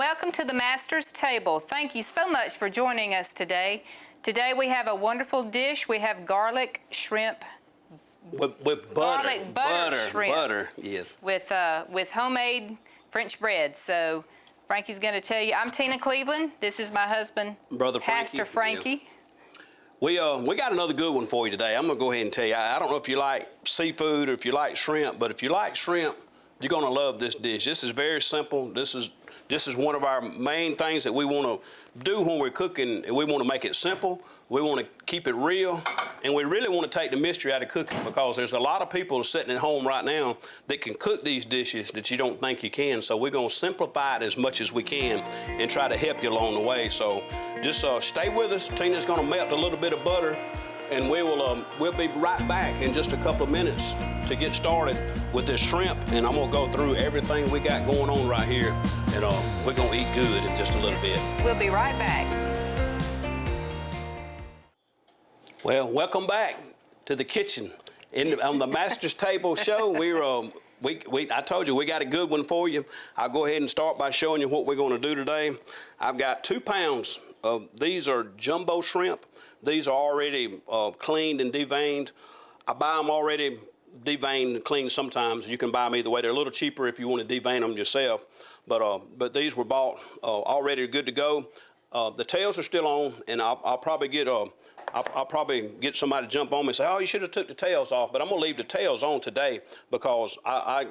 welcome to the Master's Table. Thank you so much for joining us today. Today we have a wonderful dish. We have garlic shrimp. With butter. Garlic butter shrimp. Butter, yes. With homemade French bread. So Frankie's going to tell you. I'm Tina Cleveland. This is my husband, Brother Pastor Frankie. Yeah. We got another good one for you today. I'm going to go ahead and tell you. I don't know if you like seafood or if you like shrimp, but if you like shrimp, you're going to love this dish. This is very simple. This is one of our main things that we want to do when we're cooking. We want to make it simple. We want to keep it real. And we really want to take the mystery out of cooking, because there's a lot of people sitting at home right now that can cook these dishes that you don't think you can. So we're going to simplify it as much as we can and try to help you along the way. So just stay with us. Tina's going to melt a little bit of butter, and we'll be right back in just a couple of minutes to get started with this shrimp. And I'm going to go through everything we got going on right here, and we're going to eat good in just a little bit. We'll be right back. Well, welcome back to the kitchen. On the Master's Table show, I told you we got a good one for you. I'll go ahead and start by showing you what we're going to do today. I've got 2 pounds of these are jumbo shrimp. These are already cleaned and deveined. I buy them already deveined and cleaned sometimes. You can buy them either way. They're a little cheaper if you want to devein them yourself. But these were bought already good to go. The tails are still on, and I'll probably get somebody to jump on me and say, "Oh, you should have took the tails off." But I'm gonna leave the tails on today because I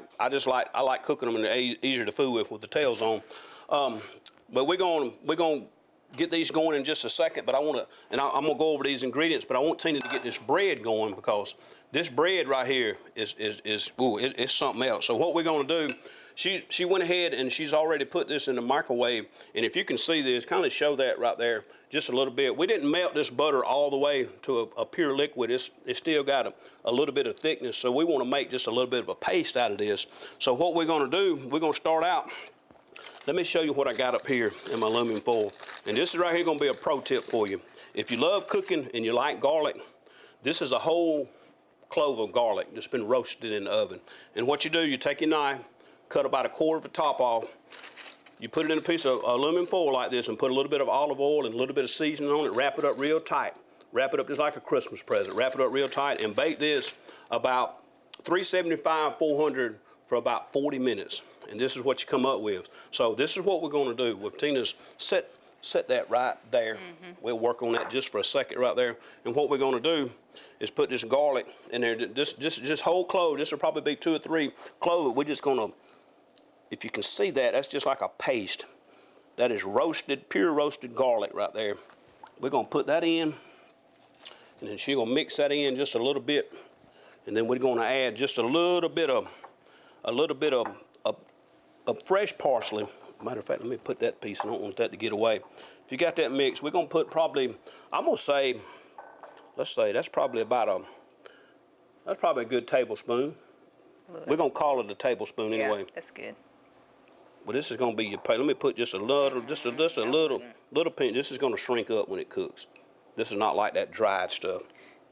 like cooking them, and they're easier to food with the tails on. But we're gonna get these going in just a second. But I'm gonna go over these ingredients. But I want Tina to get this bread going, because this bread right here is something else. So what we're gonna do? She went ahead and she's already put this in the microwave, and if you can see this, kind of show that right there just a little bit. We didn't melt this butter all the way to a pure liquid. It's still got a little bit of thickness, so we want to make just a little bit of a paste out of this. So what we're going to do, we're going to start out. Let me show you what I got up here in my aluminum foil, and this is right here going to be a pro tip for you. If you love cooking and you like garlic, this is a whole clove of garlic that's been roasted in the oven. And what you do, you take your knife, cut about 1/4 of the top off. You put it in a piece of aluminum foil like this and put a little bit of olive oil and a little bit of seasoning on it. Wrap it up real tight. Wrap it up just like a Christmas present. Wrap it up real tight and bake this about 375, 400 for about 40 minutes. And this is what you come up with. So this is what we're going to do with Tina's set that right there. We'll work on that just for a second right there. And what we're going to do is put this garlic in there. Just whole clove. This will probably be 2 or 3 cloves. We're just going to, if you can see that, that's just like a paste. That is roasted, pure roasted garlic right there. We're going to put that in, and then she's going to mix that in just a little bit, and then we're going to add just a little bit of fresh parsley. Matter of fact, let me put that piece. I don't want that to get away. If you got that mixed, we're going to put probably, I'm going to say, let's say that's probably a good tablespoon. We're going to call it a tablespoon anyway. Yeah, that's good. Well, this is going to be your paste. Let me put just a little pinch. This is going to shrink up when it cooks. This is not like that dried stuff.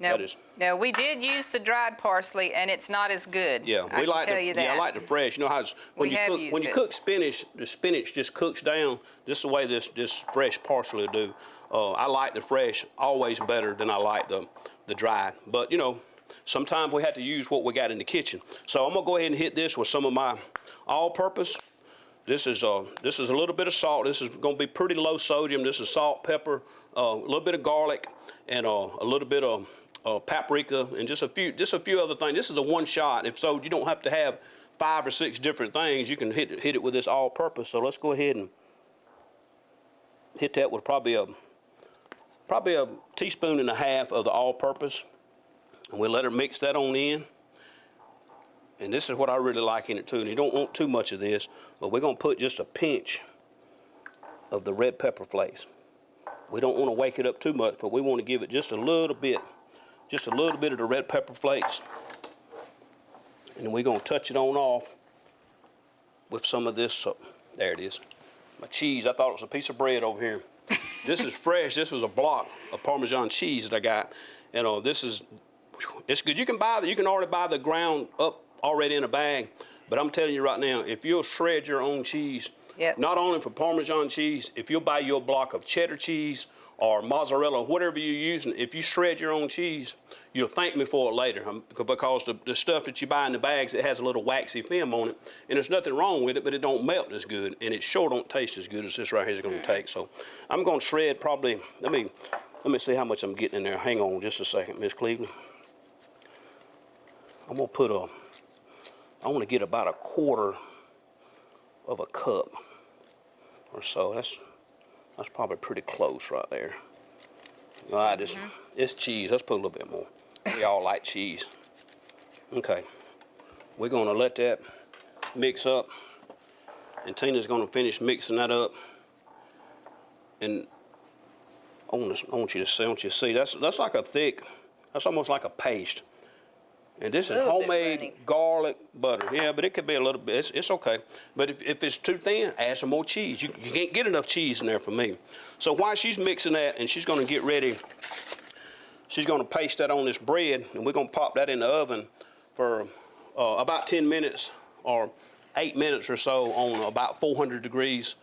No, we did use the dried parsley, and it's not as good. Yeah, I like the fresh. You know how when you cook spinach, the spinach just cooks down. This is the way this fresh parsley will do. I like the fresh always better than I like the dried. But you know, sometimes we have to use what we got in the kitchen. So I'm gonna go ahead and hit this with some of my all-purpose. This is a little bit of salt. This is going to be pretty low sodium. This is salt, pepper, a little bit of garlic, and a little bit of paprika, and just a few other things. This is a one shot, and so you don't have to have 5 or 6 different things. You can hit it with this all-purpose. So let's go ahead and hit that with probably a teaspoon and a half of the all-purpose, and we'll let her mix that on in. And this is what I really like in it too. And you don't want too much of this, but we're going to put just a pinch of the red pepper flakes. We don't want to wake it up too much, but we want to give it just a little bit of the red pepper flakes. And then we're going to touch it on off with some of this. There it is. My cheese. I thought it was a piece of bread over here. This is fresh. This was a block of Parmesan cheese that I got. And it's good. You can already buy the ground up already in a bag, but I'm telling you right now, if you'll shred your own cheese Yep. Not only for Parmesan cheese, if you'll buy your block of cheddar cheese or mozzarella, whatever you're using, if you shred your own cheese, you'll thank me for it later, because the stuff that you buy in the bags, it has a little waxy film on it, and there's nothing wrong with it, but it don't melt as good, and it sure don't taste as good as this right here is going to take. So I'm going to shred probably, let me see how much I'm getting in there. Hang on just a second, Miss Cleveland. I'm going to put I want to get about a quarter of a cup or so. That's probably pretty close right there. All right, it's cheese. Let's put a little bit more. We all like cheese. Okay. We're going to let that mix up. And Tina's going to finish mixing that up. And I want you to see. That's like a thick, that's almost like a paste. And this is homemade garlic butter. Yeah, but it could be a little bit. It's okay. But if it's too thin, add some more cheese. You can't get enough cheese in there for me. So while she's mixing that, and she's going to get ready, she's going to paste that on this bread, and we're going to pop that in the oven for about 10 minutes or 8 minutes or so on about 400 degrees,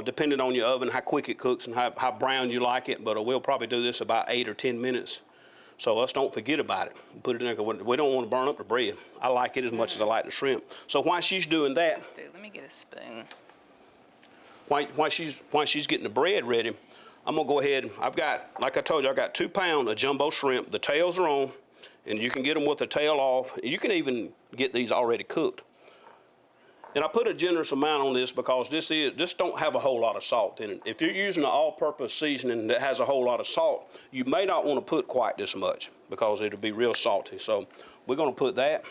depending on your oven, how quick it cooks and how brown you like it. But we'll probably do this about 8 or 10 minutes. So let's don't forget about it. Put it in there. We don't want to burn up the bread. I like it as much as I like the shrimp. So while she's doing that, let me get a spoon. While she's getting the bread ready, I'm gonna go ahead. I've got, like I told you, I got 2 pounds of jumbo shrimp. The tails are on, and you can get them with the tail off. You can even get these already cooked. And I put a generous amount on this because this don't have a whole lot of salt in it. If you're using an all-purpose seasoning that has a whole lot of salt, you may not want to put quite this much because it'll be real salty. So we're going to put that.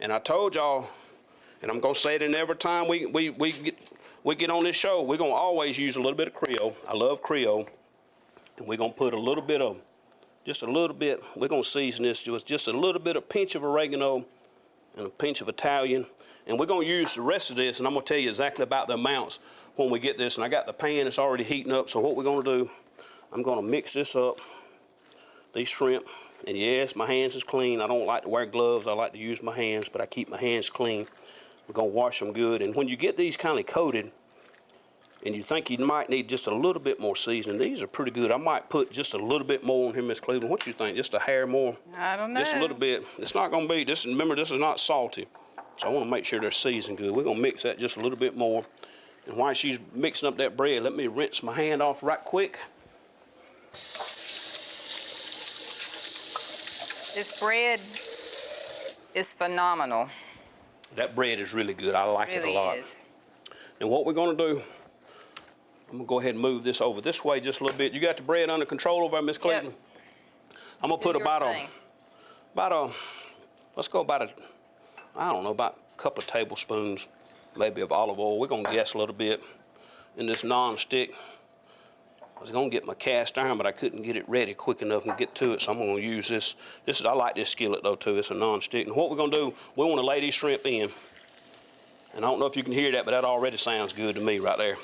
And I told y'all, and I'm going to say it in every time we get on this show, we're going to always use a little bit of Creole. I love Creole. And we're going to put a little bit of, just a little bit, we're going to season this with just a little bit of pinch of oregano and a pinch of Italian. And we're going to use the rest of this, and I'm going to tell you exactly about the amounts when we get this. And I got the pan, it's already heating up. So what we're going to do, I'm going to mix this up, these shrimp. And yes, my hands is clean. I don't like to wear gloves. I like to use my hands, but I keep my hands clean. We're going to wash them good. And when you get these kind of coated, and you think you might need just a little bit more seasoning, these are pretty good. I might put just a little bit more on here, Miss Cleveland. What you think? Just a hair more? I don't know. Just a little bit. It's not going to be, remember, this is not salty. So I want to make sure they're seasoned good. We're going to mix that just a little bit more. And while she's mixing up that bread, let me rinse my hand off right quick. This bread is phenomenal. That bread is really good. I like it a lot. It really is. And what we're going to do, I'm going to go ahead and move this over this way just a little bit. You got the bread under control over there, Miss Cleveland? Yep. I'm going to put about a couple of tablespoons, maybe, of olive oil. We're going to guess a little bit in this non-stick. I was going to get my cast iron, but I couldn't get it ready quick enough and get to it, so I'm going to use this. I like this skillet, though, too. It's a non-stick. And what we're going to do, we want to lay these shrimp in. And I don't know if you can hear that, but that already sounds good to me right there.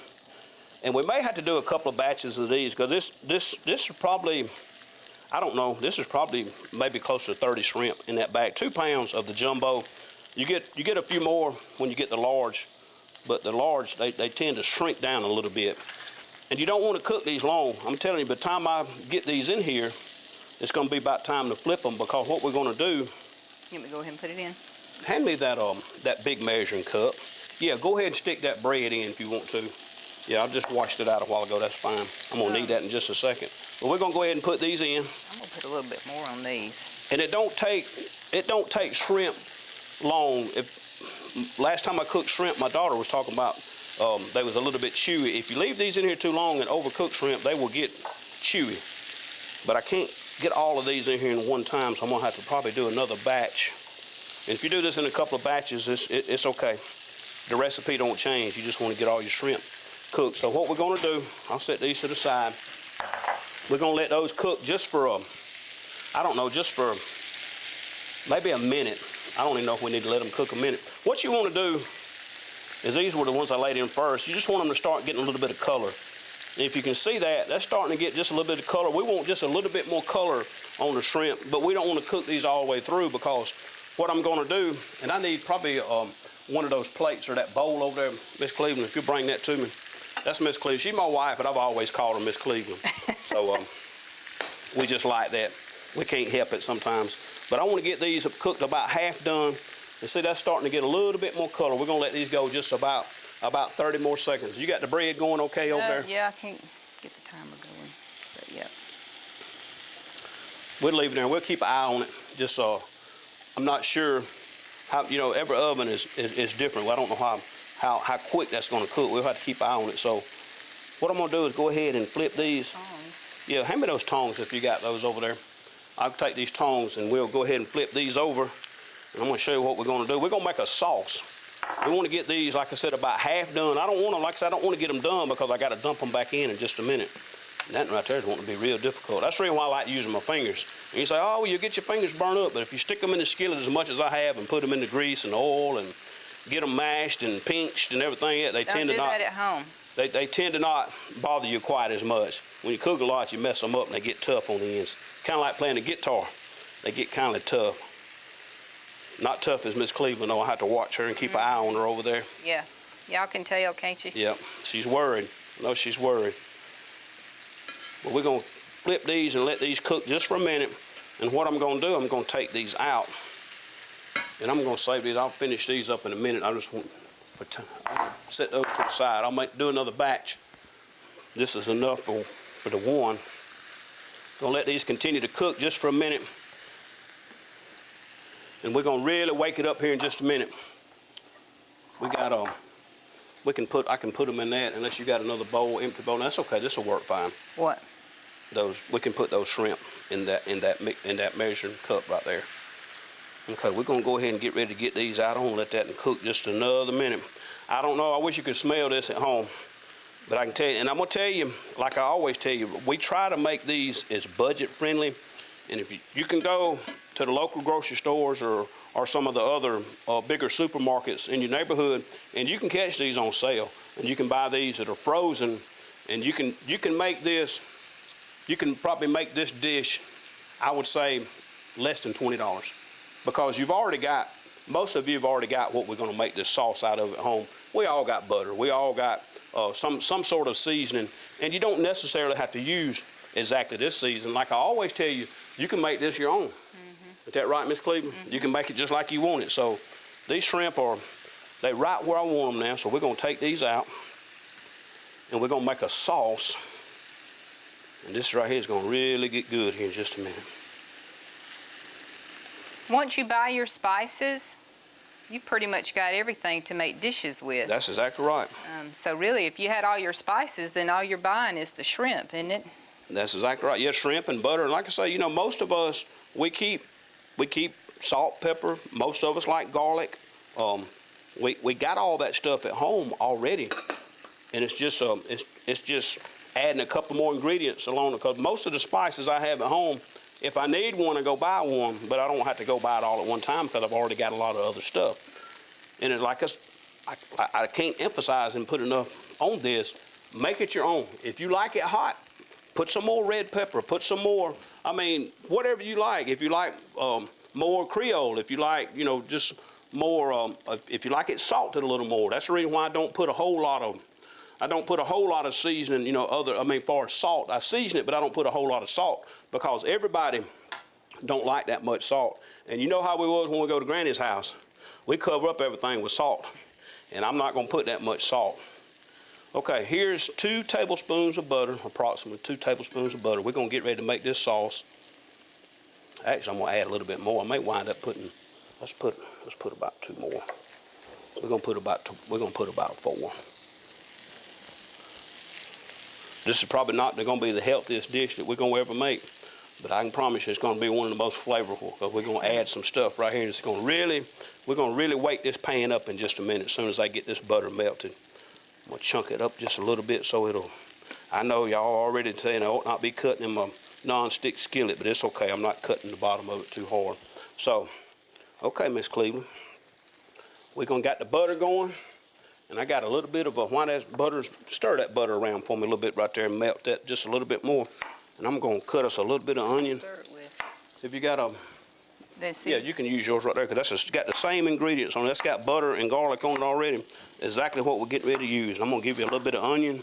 And we may have to do a couple of batches of these, because this is probably, I don't know, this is probably maybe close to 30 shrimp in that bag. 2 pounds of the jumbo. You get a few more when you get the large, but the large, they tend to shrink down a little bit. And you don't want to cook these long. I'm telling you, by the time I get these in here, it's going to be about time to flip them, because what we're going to do... You want me to go ahead and put it in? Hand me that big measuring cup. Yeah, go ahead and stick that bread in if you want to. Yeah, I just washed it out a while ago. That's fine. I'm going to need that in just a second. But we're going to go ahead and put these in. I'm going to put a little bit more on these. And it don't take shrimp long. Last time I cooked shrimp, my daughter was talking about they was a little bit chewy. If you leave these in here too long and overcook shrimp, they will get chewy. But I can't get all of these in here in one time, so I'm going to have to probably do another batch. And if you do this in a couple of batches, it's okay. The recipe don't change. You just want to get all your shrimp cooked. So what we're going to do, I'll set these to the side. We're going to let those cook just for, just for maybe a minute. I don't even know if we need to let them cook a minute. What you want to do is, these were the ones I laid in first. You just want them to start getting a little bit of color. And if you can see that, that's starting to get just a little bit of color. We want just a little bit more color on the shrimp, but we don't want to cook these all the way through, because what I'm gonna do, and I need probably one of those plates or that bowl over there, Miss Cleveland, if you bring that to me. That's Miss Cleveland. She's my wife, but I've always called her Miss Cleveland. So we just like that. We can't help it sometimes. But I want to get these cooked about half done. And see, that's starting to get a little bit more color. We're gonna let these go just about 30 more seconds. You got the bread going okay over there? Yeah, I can't get the timer going, but yeah. We'll leave it there. We'll keep an eye on it. Just I'm not sure how, you know, every oven is different. I don't know how quick that's going to cook. We'll have to keep an eye on it. So what I'm going to do is go ahead and flip these. Tongs. Yeah, hand me those tongs if you got those over there. I'll take these tongs and we'll go ahead and flip these over. And I'm going to show you what we're going to do. We're going to make a sauce. We want to get these, like I said, about half done. I don't want to, like I said, I don't want to get them done because I got to dump them back in just a minute. And that right there is going to be real difficult. That's the reason why I like using my fingers. And you say, oh, well, you get your fingers burned up. But if you stick them in the skillet as much as I have and put them in the grease and oil and get them mashed and pinched and everything, they tend to not. Don't do that at home. They tend to not bother you quite as much. When you cook a lot, you mess them up and they get tough on the ends. Kind of like playing the guitar. They get kind of tough. Not tough as Miss Cleveland, though. I have to watch her and keep an eye on her over there. Yeah. Y'all can tell, can't you? Yep. She's worried. No, she's worried. But we're going to flip these and let these cook just for a minute. And what I'm going to do, I'm going to take these out. And I'm going to save these. I'll finish these up in a minute. I just want I'll set those to the side. I'll do another batch. This is enough for the one. Going to let these continue to cook just for a minute. And we're going to really wake it up here in just a minute. We got I can put them in that unless you got another bowl, empty bowl. That's okay. This will work fine. What? We can put those shrimp in that measuring cup right there. Okay, we're gonna go ahead and get ready to get these out. I'm gonna let that cook just another minute. I don't know. I wish you could smell this at home, but I can tell you. And I'm gonna tell you, like I always tell you, we try to make these as budget friendly. And if you can go to the local grocery stores or some of the other bigger supermarkets in your neighborhood, and you can catch these on sale. And you can buy these that are frozen, and you can make this. You can probably make this dish, I would say, less than $20, because most of you have already got what we're going to make this sauce out of at home. We all got butter. We all got some sort of seasoning, and you don't necessarily have to use exactly this seasoning. Like I always tell you, you can make this your own. Is that right, Miss Cleveland? You can make it just like you want it. So these shrimp they right where I want them now. So we're going to take these out, and we're going to make a sauce. And this right here is going to really get good here in just a minute. Once you buy your spices, you pretty much got everything to make dishes with. That's exactly right. So really, if you had all your spices, then all you're buying is the shrimp, isn't it? That's exactly right. Yeah, shrimp and butter. And like I say, you know, most of us, we keep salt, pepper. Most of us like garlic. We got all that stuff at home already, and it's just adding a couple more ingredients along, because most of the spices I have at home, if I need one, I go buy one, but I don't have to go buy it all at one time because I've already got a lot of other stuff. And it's like I can't emphasize and put enough on this. Make it your own. If you like it hot, put some more red pepper. Put some more. I mean, whatever you like. If you like more Creole, if you like, you know, just more. If you like it salted a little more. That's the reason why I don't put a whole lot of seasoning, you know, far as salt. I season it, but I don't put a whole lot of salt, because everybody don't like that much salt. And you know how we was when we go to Granny's house. We cover up everything with salt, and I'm not going to put that much salt. Okay, here's 2 tablespoons of butter, approximately 2 tablespoons of butter. We're going to get ready to make this sauce. Actually, I'm going to add a little bit more. I may wind up putting, let's put about 2 more. We're going to put about 4. This is probably not going to be the healthiest dish that we're going to ever make, but I can promise you it's going to be one of the most flavorful, because we're going to add some stuff right here. We're going to really wake this pan up in just a minute. As soon as I get this butter melted, I'm going to chunk it up just a little bit so I know y'all already saying I ought not be cutting in my non-stick skillet, but it's okay. I'm not cutting the bottom of it too hard. So, okay, Miss Cleveland, we're going to get the butter going. And I got a little bit of while that butter, stir that butter around for me a little bit right there and melt that just a little bit more. And I'm going to cut us a little bit of onion. Stir it with. If you got Then see. Yeah, you can use yours right there because that's got the same ingredients on it. That's got butter and garlic on it already. Exactly what we're getting ready to use. I'm gonna give you a little bit of onion.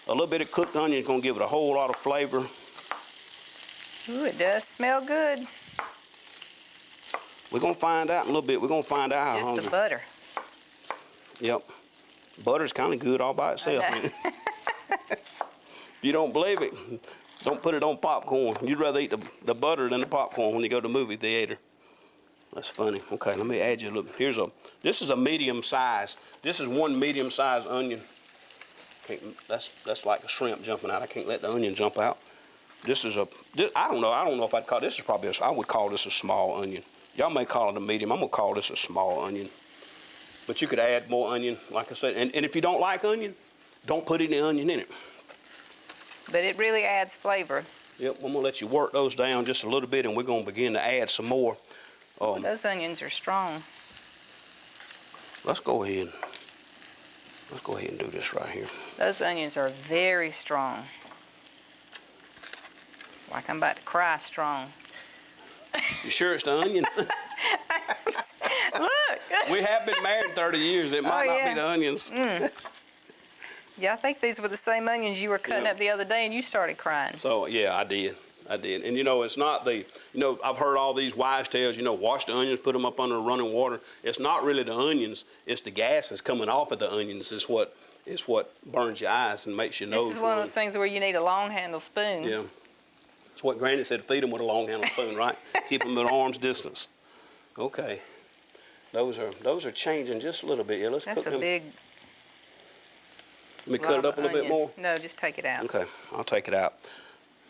A little bit of cooked onion is gonna give it a whole lot of flavor. Ooh, it does smell good. We're gonna find out in a little bit. We're gonna find out how Just hungry. the butter. Yep. Butter's kind of good all by itself. If you don't believe it, don't put it on popcorn. You'd rather eat the butter than the popcorn when you go to the movie theater. That's funny. Okay, let me add you a little. This is a medium size. This is one medium sized onion. That's like a shrimp jumping out. I can't let the onion jump out. I don't know if I'd call this is probably I would call this a small onion. Y'all may call it a medium. I'm gonna call this a small onion. But you could add more onion, like I said. And if you don't like onion, don't put any onion in it. But it really adds flavor. Yep, I'm gonna let you work those down just a little bit, and we're gonna begin to add some more. Those onions are strong. Let's go ahead and do this right here. Those onions are very strong. Like I'm about to cry strong. You sure it's the onions? Look! We have been married 30 years. It might not be the onions. Yeah, I think these were the same onions you were cutting up the other day and you started crying. So, yeah, I did. And, it's not I've heard all these wise tales, wash the onions, put them up under running water. It's not really the onions. It's the gas that's coming off of the onions is what burns your eyes and makes your nose This is one of those things where you need a long handle spoon. Yeah. That's what Granny said, feed them with a long handle spoon, right? Keep them at arm's distance. Okay. Those are changing just a little bit. Yeah, let's cook them. That's a big... Let me cut it up a little bit more. No, just take it out. Okay, I'll take it out.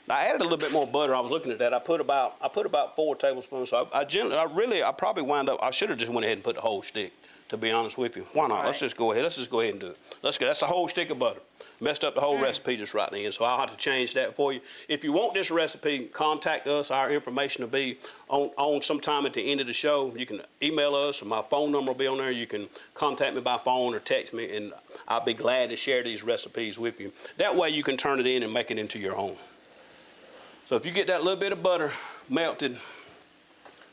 I added a little bit more butter. I was looking at that. I put about 4 tablespoons. So I probably wound up. I should have just went ahead and put the whole stick. To be honest with you, why not? Right. Let's just go ahead and do it. That's a whole stick of butter. Messed up the whole recipe just right then. So I'll have to change that for you. If you want this recipe, contact us. Our information will be on sometime at the end of the show. You can email us, or my phone number will be on there. You can contact me by phone or text me, and I'll be glad to share these recipes with you. That way you can turn it in and make it into your own. So if you get that little bit of butter melted,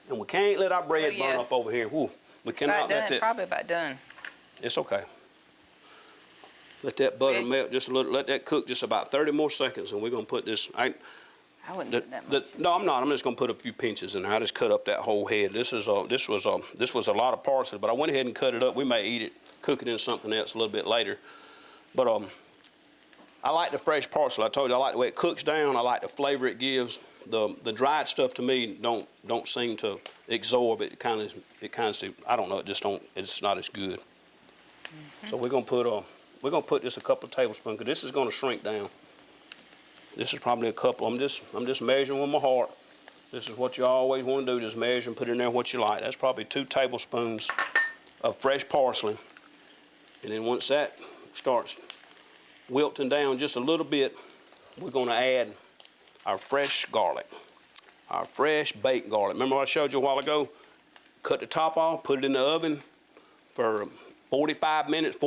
and we can't let our bread burn up over here. Woo, we cannot let that. Probably about done. It's okay. Let that butter melt just a little. Let that cook just about 30 more seconds, and we're gonna put this. I wouldn't do that much. No, I'm not. I'm just gonna put a few pinches in there. I just cut up that whole head. This was a lot of parsley, but I went ahead and cut it up. We may eat it, cook it in something else a little bit later. But I like the fresh parsley. I told you I like the way it cooks down. I like the flavor it gives. The dried stuff to me don't seem to absorb it. It kind of I don't know. It's not as good. So we're gonna put just a couple of tablespoons, because this is gonna shrink down. This is probably a couple. I'm just measuring with my heart. This is what you always want to do. Just measure and put in there what you like. That's probably 2 tablespoons of fresh parsley. And then once that starts wilting down just a little bit, we're gonna add our fresh garlic, our fresh baked garlic. Remember what I showed you a while ago? Cut the top off, put it in the oven for 45 minutes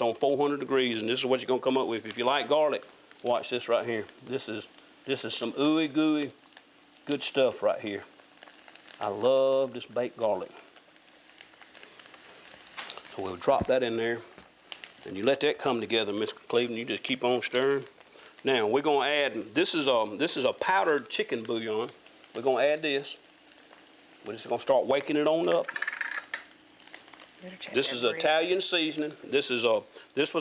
on 400 degrees, and this is what you're gonna come up with. If you like garlic, watch this right here. This is some ooey gooey good stuff right here. I love this baked garlic. So we'll drop that in there, and you let that come together, Miss Cleveland. You just keep on stirring. Now we're gonna add. This is a powdered chicken bouillon. We're gonna add this. We're just gonna start waking it on up. This is Italian seasoning. This was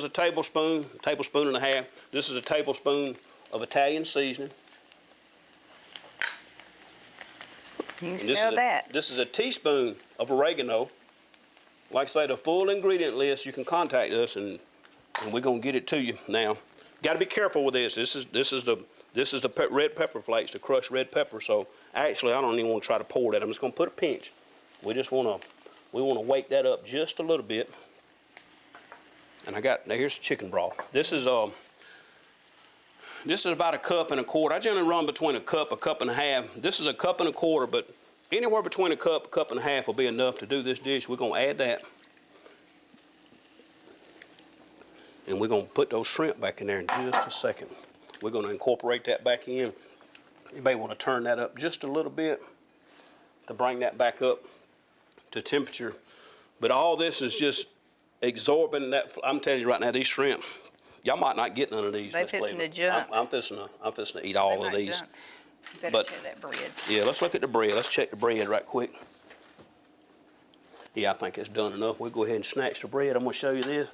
a tablespoon and a half. This is a tablespoon of Italian seasoning. You can smell that. This is a teaspoon of oregano. Like I say, the full ingredient list, you can contact us and we're gonna get it to you. Now, got to be careful with this. This is the red pepper flakes, the crushed red pepper. So actually, I don't even want to try to pour that. I'm just gonna put a pinch. We want to wake that up just a little bit. And now here's the chicken broth. This is about 1.25 cups. I generally run between a cup and a half. This is 1.25 cups, but anywhere between a cup and a half will be enough to do this dish. We're gonna add that. And we're gonna put those shrimp back in there in just a second. We're gonna incorporate that back in. You may want to turn that up just a little bit. to bring that back up to temperature. But all this is just absorbing that. I'm telling you right now, these shrimp, y'all might not get none of these. They fixing to jump. I'm fixing to eat all of these. Jump. You better But- check that bread. Yeah, let's look at the bread. Let's check the bread right quick. Yeah, I think it's done enough. We'll go ahead and snatch the bread. I'm gonna show you this.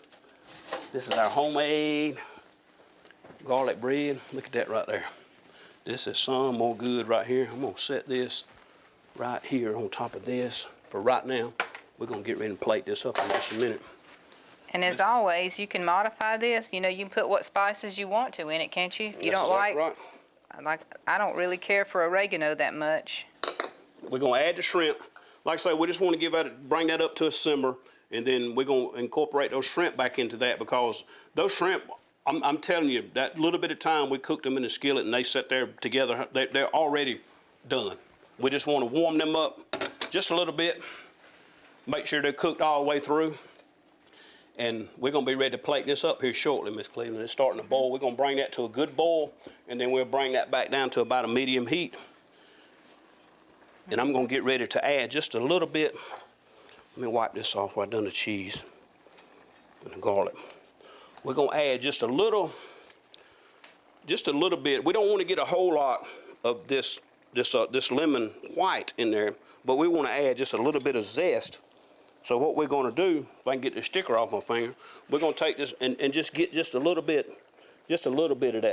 This is our homemade garlic bread. Look at that right there. This is some more good right here. I'm gonna set this right here on top of this for right now. We're gonna get ready and plate this up in just a minute. And as always, you can modify this. You know, you can put what spices you want to in it, can't you? If you That's don't exactly right. I don't really care for oregano that much. We're gonna add the shrimp. Like I say, we just want to bring that up to a simmer, and then we're gonna incorporate those shrimp back into that, because those shrimp, I'm telling you, that little bit of time we cooked them in the skillet and they sat there together, they're already done. We just want to warm them up just a little bit, make sure they're cooked all the way through, and we're gonna be ready to plate this up here shortly, Miss Cleveland. It's starting to boil. We're gonna bring that to a good boil, and then we'll bring that back down to about a medium heat. And I'm gonna get ready to add just a little bit. Let me wipe this off where I've done the cheese and the garlic. We're gonna add just a little bit. We don't want to get a whole lot of this lemon white in there, but we want to add just a little bit of zest. So what we're gonna do, if I can get the sticker off my finger, we're gonna take this and just get just a little bit of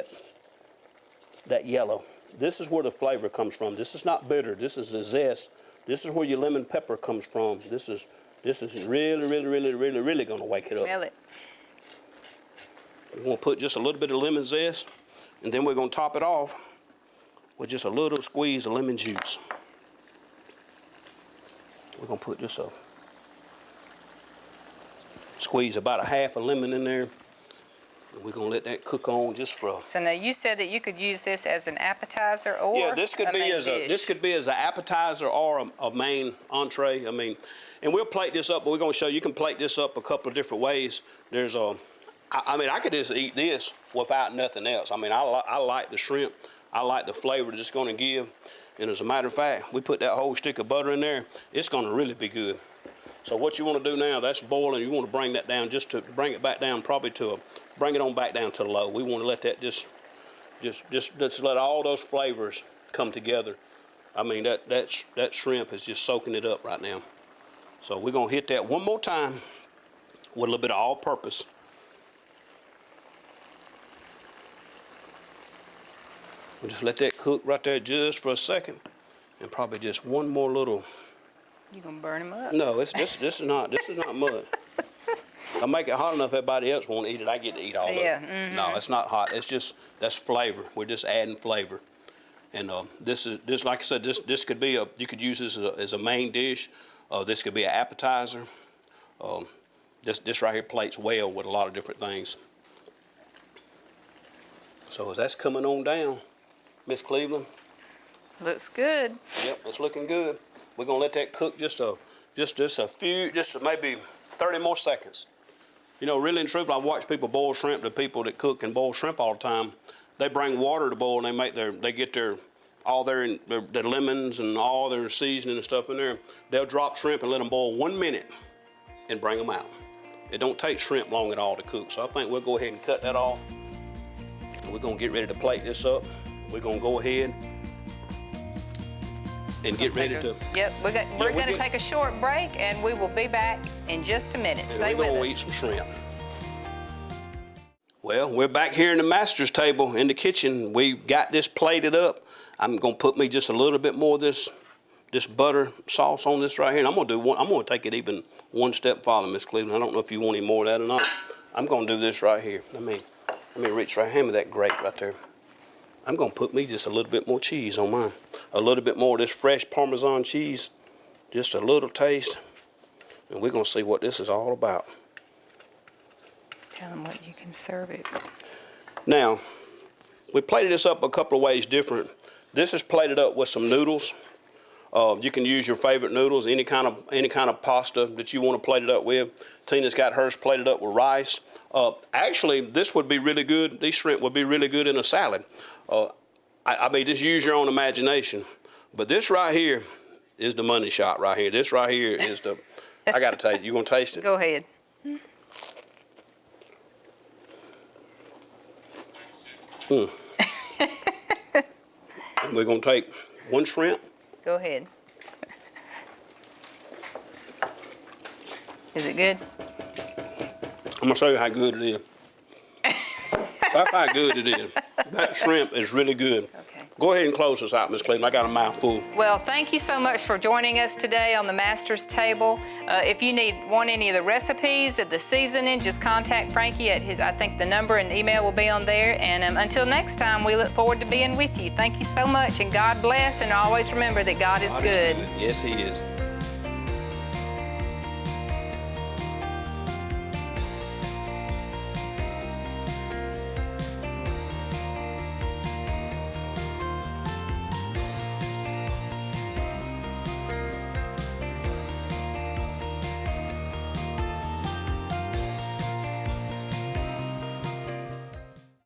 that yellow. This is where the flavor comes from. This is not bitter. This is the zest. This is where your lemon pepper comes from. This is really gonna wake it up. Smell it. We're gonna put just a little bit of lemon zest, and then we're gonna top it off with just a little squeeze of lemon juice. We're gonna put just squeeze about a half a lemon in there. And we're gonna let that cook on just for. So now you said that you could use this as an appetizer or This could be as an appetizer or a main entree. I mean, and we'll plate this up, but we're gonna show you can plate this up a couple of different ways. There's I could just eat this without nothing else. I mean, I like the shrimp. I like the flavor that it's gonna give. And as a matter of fact, we put that whole stick of butter in there. It's gonna really be good. So what you want to do now, that's boiling. You want to bring that down, just to bring it back down, bring it on back down to low. We want to let that just let all those flavors come together. I mean, that shrimp is just soaking it up right now. So we're gonna hit that one more time with a little bit of all-purpose. We'll just let that cook right there just for a second, and probably just one more little. You gonna burn them up? No, this is not mud. I make it hot enough everybody else won't eat it. I get to eat all of it. Mm-hmm. No, it's not hot. That's flavor. We're just adding flavor. And this like I said, this could be you could use this as a main dish. This could be an appetizer. This right here plates well with a lot of different things. So as that's coming on down, Miss Cleveland. Looks good. Yep, it's looking good. We're gonna let that cook just maybe 30 more seconds. You know, really and truthfully, I watch people boil shrimp. The people that cook and boil shrimp all the time, they bring water to boil and they get their lemons and all their seasoning and stuff in there. They'll drop shrimp and let them boil 1 minute and bring them out. It don't take shrimp long at all to cook. So I think we'll go ahead and cut that off. And we're gonna get ready to plate this up. We're gonna go ahead and get ready to. Yep, we're going to take a short break, and we will be back in just a minute. Stay with us. We're going to eat some shrimp. Well, we're back here in the master's table in the kitchen. We got this plated up. I'm going to put me just a little bit more of this butter sauce on this right here. And I'm going to take it even one step farther, Miss Cleveland. I don't know if you want any more of that or not. I'm going to do this right here. Let me reach right hand with that grape right there. I'm going to put me just a little bit more cheese on mine. A little bit more of this fresh Parmesan cheese. Just a little taste. And we're going to see what this is all about. Tell them what you can serve it. Now, we plated this up a couple of ways different. This is plated up with some noodles. You can use your favorite noodles, any kind of pasta that you want to plate it up with. Tina's got hers plated up with rice. Actually, this would be really good. These shrimp would be really good in a salad. I mean, just use your own imagination. But this right here is the money shot right here. This right here is the. I got to taste it. You gonna taste it? Go ahead. And we're gonna take one shrimp. Go ahead. Is it good? I'm gonna show you how good it is. That's how good it is. That shrimp is really good. Okay. Go ahead and close this out, Miss Cleveland. I got a mouthful. Well, thank you so much for joining us today on the Master's Table. If you want any of the recipes of the seasoning, just contact Frankie at his, I think the number and email will be on there. And until next time, we look forward to being with you. Thank you so much, and God bless, and always remember that God is good. Yes, He is.